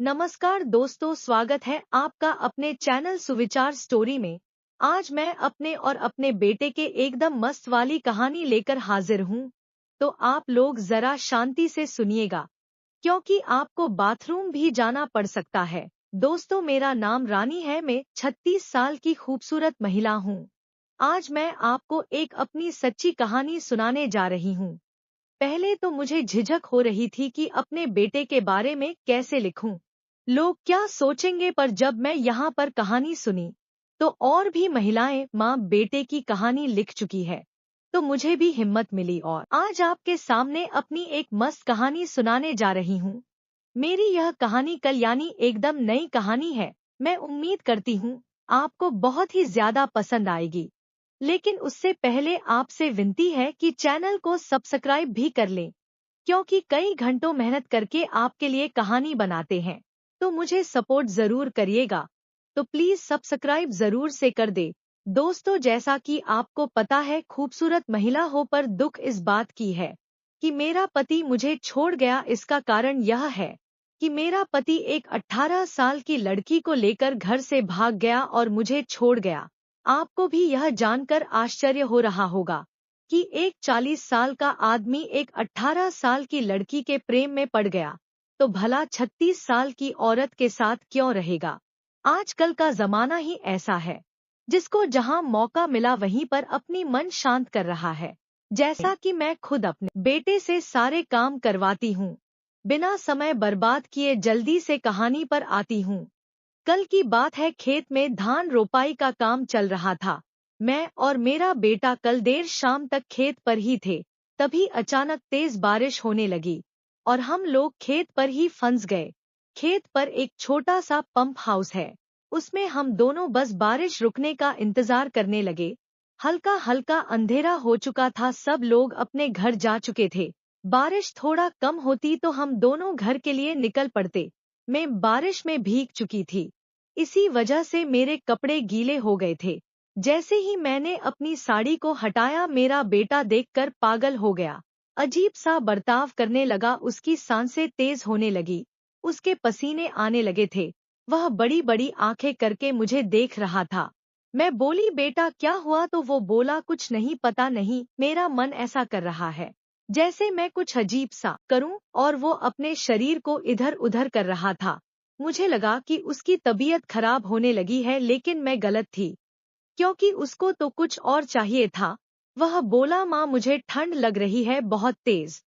नमस्कार दोस्तों, स्वागत है आपका अपने चैनल सुविचार स्टोरी में। आज मैं अपने और अपने बेटे के एकदम मस्त वाली कहानी लेकर हाजिर हूँ। तो आप लोग जरा शांति से सुनिएगा, क्योंकि आपको बाथरूम भी जाना पड़ सकता है। दोस्तों, मेरा नाम रानी है। मैं 36 साल की खूबसूरत महिला हूँ। आज मैं आपको एक अपनी सच्ची कहानी सुनाने जा रही हूँ। पहले तो मुझे झिझक हो रही थी कि अपने बेटे के बारे में कैसे लिखूं। लोग क्या सोचेंगे, पर जब मैं यहाँ पर कहानी सुनी तो और भी महिलाएं माँ बेटे की कहानी लिख चुकी है, तो मुझे भी हिम्मत मिली और आज आपके सामने अपनी एक मस्त कहानी सुनाने जा रही हूँ। मेरी यह कहानी कल्याणी एकदम नई कहानी है। मैं उम्मीद करती हूँ आपको बहुत ही ज्यादा पसंद आएगी। लेकिन उससे पहले आपसे विनती है कि चैनल को सब्सक्राइब भी कर लें, क्योंकि कई घंटों मेहनत करके आपके लिए कहानी बनाते हैं, तो मुझे सपोर्ट जरूर करिएगा। तो प्लीज सब्सक्राइब जरूर से कर दे। दोस्तों, जैसा कि आपको पता है, खूबसूरत महिला हो पर दुख इस बात की है कि मेरा पति मुझे छोड़ गया। इसका कारण यह है कि मेरा पति एक 18 साल की लड़की को लेकर घर से भाग गया और मुझे छोड़ गया। आपको भी यह जानकर आश्चर्य हो रहा होगा कि एक 40 साल का आदमी एक 18 साल की लड़की के प्रेम में पड़ गया, तो भला 36 साल की औरत के साथ क्यों रहेगा। आजकल का जमाना ही ऐसा है, जिसको जहां मौका मिला वहीं पर अपनी मन शांत कर रहा है। जैसा कि मैं खुद अपने बेटे से सारे काम करवाती हूँ। बिना समय बर्बाद किए जल्दी से कहानी पर आती हूँ। कल की बात है, खेत में धान रोपाई का काम चल रहा था। मैं और मेरा बेटा कल देर शाम तक खेत पर ही थे। तभी अचानक तेज बारिश होने लगी और हम लोग खेत पर ही फंस गए। खेत पर एक छोटा सा पंप हाउस है, उसमें हम दोनों बस बारिश रुकने का इंतजार करने लगे। हल्का हल्का अंधेरा हो चुका था, सब लोग अपने घर जा चुके थे। बारिश थोड़ा कम होती तो हम दोनों घर के लिए निकल पड़ते। मैं बारिश में भीग चुकी थी, इसी वजह से मेरे कपड़े गीले हो गए थे। जैसे ही मैंने अपनी साड़ी को हटाया, मेरा बेटा देखकर पागल हो गया। अजीब सा बर्ताव करने लगा, उसकी सांसें तेज होने लगी, उसके पसीने आने लगे थे। वह बड़ी बड़ी आंखें करके मुझे देख रहा था। मैं बोली, बेटा क्या हुआ? तो वो बोला, कुछ नहीं, पता नहीं, मेरा मन ऐसा कर रहा है जैसे मैं कुछ अजीब सा करूं, और वो अपने शरीर को इधर उधर कर रहा था। मुझे लगा कि उसकी तबीयत खराब होने लगी है, लेकिन मैं गलत थी, क्योंकि उसको तो कुछ और चाहिए था। वह बोला, माँ मुझे ठंड लग रही है बहुत तेज।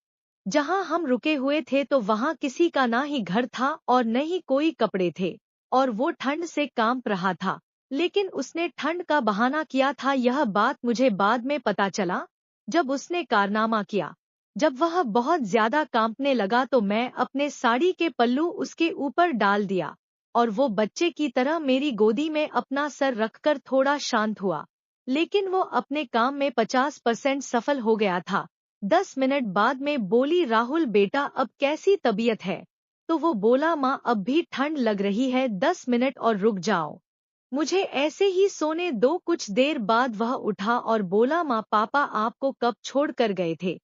जहाँ हम रुके हुए थे तो वहाँ किसी का ना ही घर था और न ही कोई कपड़े थे, और वो ठंड से कांप रहा था। लेकिन उसने ठंड का बहाना किया था। यह बात मुझे बाद में पता चला, जब उसने कारनामा किया। जब वह बहुत ज्यादा कांपने लगा तो मैं अपने साड़ी के पल्लू उसके ऊपर डाल दिया, और वो बच्चे की तरह मेरी गोदी में अपना सर रखकर थोड़ा शांत हुआ। लेकिन वो अपने काम में 50% सफल हो गया था। 10 मिनट बाद में बोली, राहुल बेटा अब कैसी तबीयत है? तो वो बोला, माँ अब भी ठंड लग रही है, 10 मिनट और रुक जाओ, मुझे ऐसे ही सोने दो। कुछ देर बाद वह उठा और बोला, माँ पापा आपको कब छोड़ कर गए थे?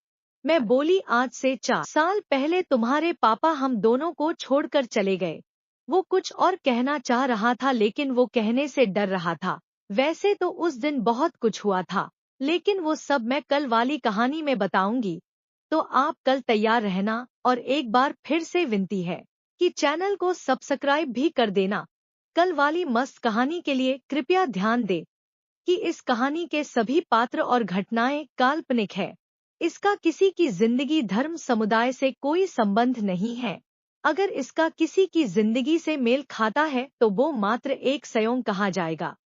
मैं बोली, आज से 4 साल पहले तुम्हारे पापा हम दोनों को छोड़कर चले गए। वो कुछ और कहना चाह रहा था, लेकिन वो कहने से डर रहा था। वैसे तो उस दिन बहुत कुछ हुआ था, लेकिन वो सब मैं कल वाली कहानी में बताऊंगी। तो आप कल तैयार रहना, और एक बार फिर से विनती है कि चैनल को सब्सक्राइब भी कर देना। कल वाली मस्त कहानी के लिए कृपया ध्यान दें कि इस कहानी के सभी पात्र और घटनाएं काल्पनिक है। इसका किसी की जिंदगी, धर्म, समुदाय से कोई संबंध नहीं है। अगर इसका किसी की जिंदगी से मेल खाता है तो वो मात्र एक संयोग कहा जाएगा।